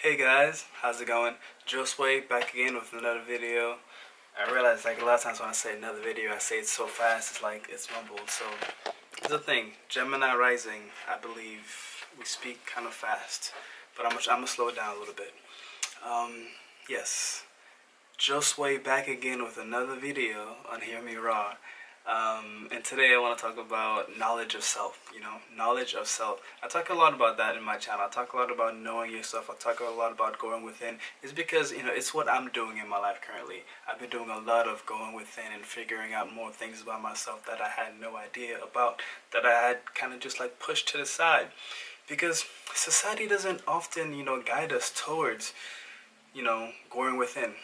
Hey guys, how's it going? Josue back again with another video. I realize like a lot of times when I say another video, I say it so fast, it's like it's mumbled. So here's the thing, Gemini rising, I believe we speak kind of fast, but I'm gonna slow it down a little bit. Yes, Josue back again with another video on HearmeRaw. And today I want to talk about knowledge of self, knowledge of self. I talk a lot about that in my channel. I talk a lot about knowing yourself. I talk a lot about going within. It's because, it's what I'm doing in my life currently. I've been doing a lot of going within and figuring out more things about myself that I had no idea about, that I had kind of just like pushed to the side. Because society doesn't often, guide us towards, going within.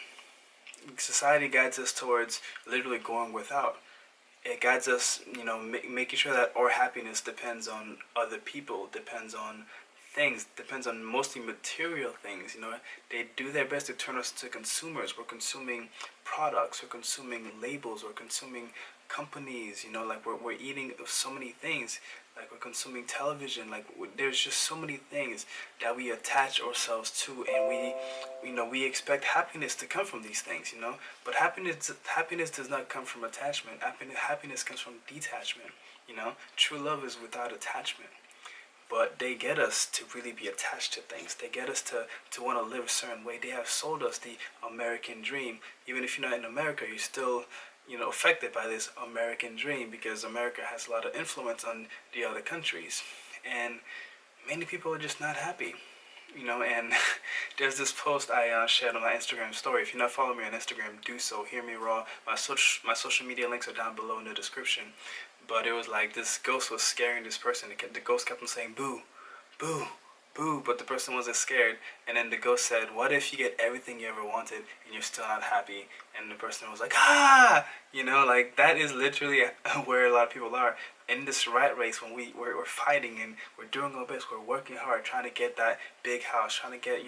Society guides us towards literally going without. It guides us, making sure that our happiness depends on other people, depends on things, depends on mostly material things. They do their best to turn us to consumers. We're consuming products, we're consuming labels, we're consuming companies. Like we're eating so many things. Like we're consuming television. Like there's just so many things that we attach ourselves to, and we expect happiness to come from these things. But happiness does not come from attachment. Happiness comes from detachment. True love is without attachment. But they get us to really be attached to things. They get us to want to live a certain way. They have sold us the American dream. Even if you're not in America, you're still affected by this American dream, because America has a lot of influence on the other countries, and many people are just not happy. And there's this post I shared on my Instagram story. If you're not following me on Instagram, do so. HearmeRaw. My social media links are down below in the description. But it was like this ghost was scaring this person. The ghost kept on saying, "Boo, boo, boo," but the person wasn't scared. And then the ghost said, "What if you get everything you ever wanted and you're still not happy?" And the person was like, "Ah!" Like that is literally where a lot of people are. In this rat race, when we're fighting and we're doing our best, we're working hard, trying to get that big house, trying to get,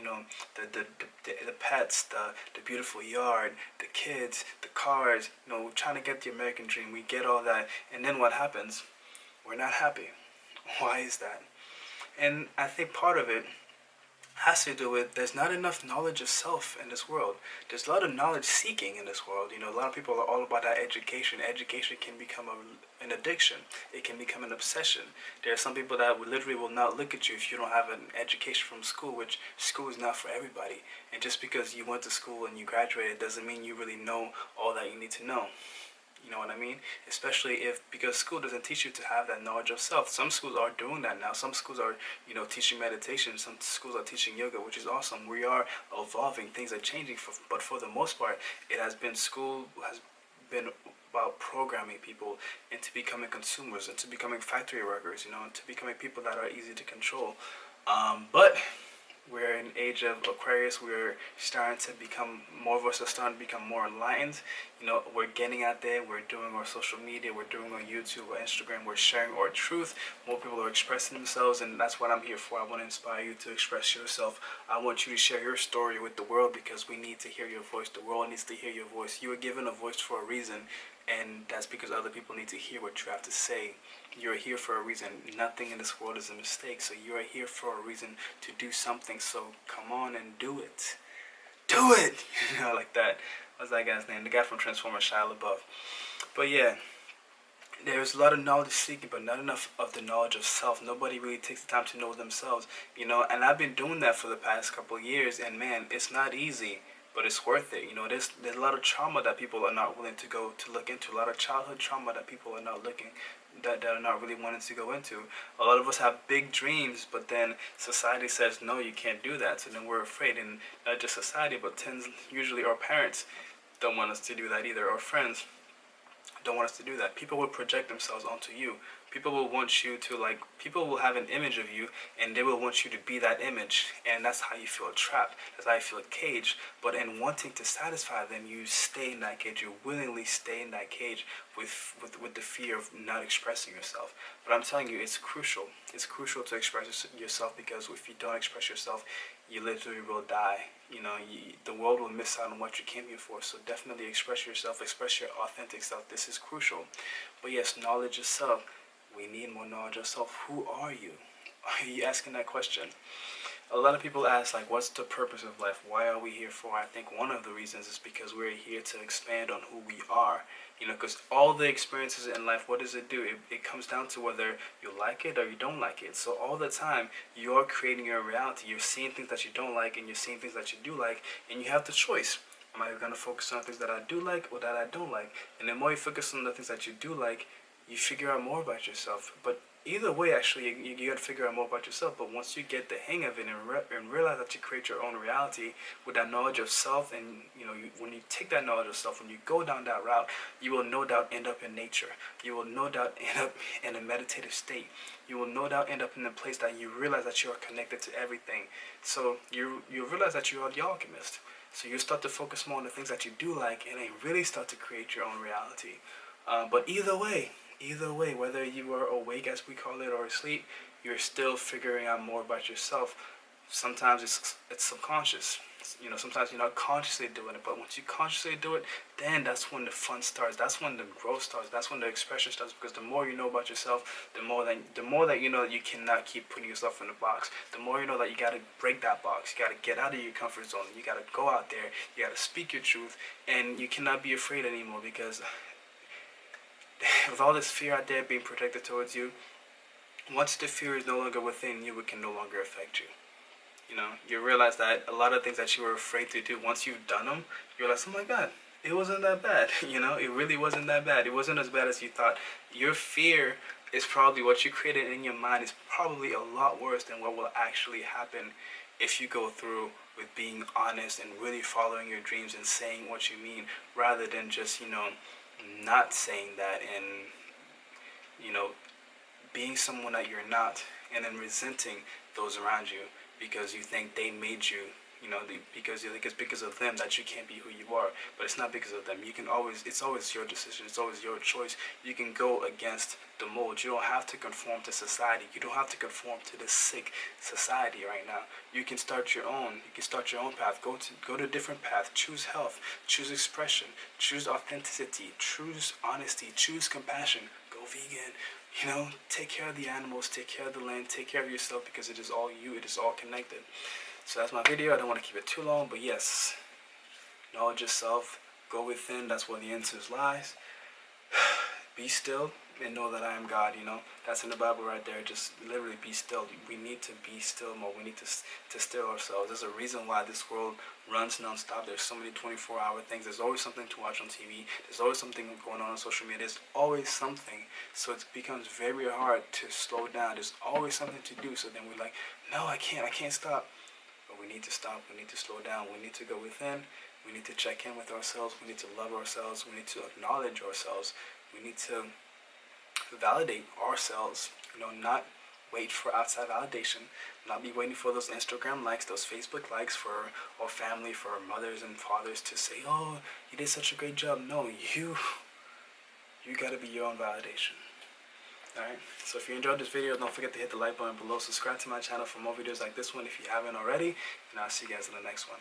the pets, the beautiful yard, the kids, the cars, trying to get the American dream. We get all that. And then what happens? We're not happy. Why is that? And I think part of it has to do with there's not enough knowledge of self in this world. There's a lot of knowledge seeking in this world. A lot of people are all about that education. Education can become an addiction. It can become an obsession. There are some people that literally will not look at you if you don't have an education from school, which school is not for everybody. And just because you went to school and you graduated doesn't mean you really know all that you need to know. You know what I mean? Especially because school doesn't teach you to have that knowledge of self. Some schools are doing that now. Some schools are, teaching meditation. Some schools are teaching yoga, which is awesome. We are evolving. Things are changing. But for the most part, school has been about programming people into becoming consumers, into becoming factory workers, into becoming people that are easy to control. But we're in the age of Aquarius. We're starting to become, more of us are starting to become more enlightened. We're getting out there. We're doing our social media. We're doing our YouTube, our Instagram. We're sharing our truth. More people are expressing themselves, and that's what I'm here for. I want to inspire you to express yourself. I want you to share your story with the world, because we need to hear your voice. The world needs to hear your voice. You were given a voice for a reason, and that's because other people need to hear what you have to say. You're here for a reason. Nothing in this world is a mistake. So you are here for a reason to do something. So come on and do it. Do it! Like that. What's that guy's name? The guy from Transformers, Shia LaBeouf. But yeah, there's a lot of knowledge seeking, but not enough of the knowledge of self. Nobody really takes the time to know themselves. And I've been doing that for the past couple of years, and man, it's not easy. But it's worth it. There's a lot of trauma that people are not willing to look into. A lot of childhood trauma that people are not that are not really wanting to go into. A lot of us have big dreams, but then society says, no, you can't do that. So then we're afraid, and not just society, but usually our parents don't want us to do that either. Our friends don't want us to do that. People will project themselves onto you. People will want you to, people will have an image of you, and they will want you to be that image, and that's how you feel trapped. That's how you feel caged. But in wanting to satisfy them, you stay in that cage. You willingly stay in that cage with the fear of not expressing yourself. But I'm telling you, it's crucial. It's crucial to express yourself, because if you don't express yourself, you literally will die. The world will miss out on what you came here for. So definitely express yourself, express your authentic self. This is crucial. But yes, knowledge of self. We need more knowledge of self. Who are you? Are you asking that question? A lot of people ask, like, what's the purpose of life? Why are we here for? I think one of the reasons is because we're here to expand on who we are. You know, because all the experiences in life, what does it do? It comes down to whether you like it or you don't like it. So all the time, you're creating your reality. You're seeing things that you don't like and you're seeing things that you do like, and you have the choice. Am I going to focus on things that I do like or that I don't like? And the more you focus on the things that you do like, you figure out more about yourself. But either way, actually, you got to figure out more about yourself. But once you get the hang of it and realize that you create your own reality with that knowledge of self, and when you take that knowledge of self, when you go down that route, you will no doubt end up in nature. You will no doubt end up in a meditative state. You will no doubt end up in a place that you realize that you are connected to everything. So you realize that you are the alchemist. So you start to focus more on the things that you do like, and then really start to create your own reality. But either way, whether you are awake, as we call it, or asleep, you're still figuring out more about yourself. Sometimes it's subconscious. Sometimes you're not consciously doing it, but once you consciously do it, then that's when the fun starts. That's when the growth starts. That's when the expression starts. Because the more you know about yourself, the more that you know that you cannot keep putting yourself in a box. The more you know that you got to break that box. You got to get out of your comfort zone. You got to go out there. You got to speak your truth, and you cannot be afraid anymore, because with all this fear out there being projected towards you, once the fear is no longer within you, it can no longer affect you. You realize that a lot of things that you were afraid to do, once you've done them, you realize, oh my God, it wasn't that bad. It really wasn't that bad. It wasn't as bad as you thought. Your fear is probably what you created in your mind is probably a lot worse than what will actually happen if you go through with being honest and really following your dreams and saying what you mean, rather than just, not saying that and, being someone that you're not, and then resenting those around you because you think they made you, because you think it's because of them that you can't be who you are. But it's not because of them. It's always your decision. It's always your choice. You can go against the mold. You don't have to conform to society. You don't have to conform to this sick society right now. You can start your own. You can start your own path. Go to a different path. Choose health. Choose expression. Choose authenticity. Choose honesty. Choose compassion. Go vegan. Take care of the animals. Take care of the land. Take care of yourself, because it is all you. It is all connected. So that's my video. I don't want to keep it too long, but yes, knowledge yourself, go within. That's where the answers lies. Be still and know that I am God. That's in the Bible right there. Just literally be still. We need to be still more. We need to still ourselves. There's a reason why this world runs nonstop. There's so many 24-hour things. There's always something to watch on TV. There's always something going on social media. There's always something. So it becomes very hard to slow down. There's always something to do. So then we're like, no, I can't stop. But we need to stop. We need to slow down. We need to go within. We need to check in with ourselves. We need to love ourselves. We need to acknowledge ourselves. We need to validate ourselves. Not wait for outside validation. Not be waiting for those Instagram likes, those Facebook likes for our family, for our mothers and fathers to say, oh, you did such a great job. No, you got to be your own validation. Alright, so if you enjoyed this video, don't forget to hit the like button below. Subscribe to my channel for more videos like this one if you haven't already. And I'll see you guys in the next one.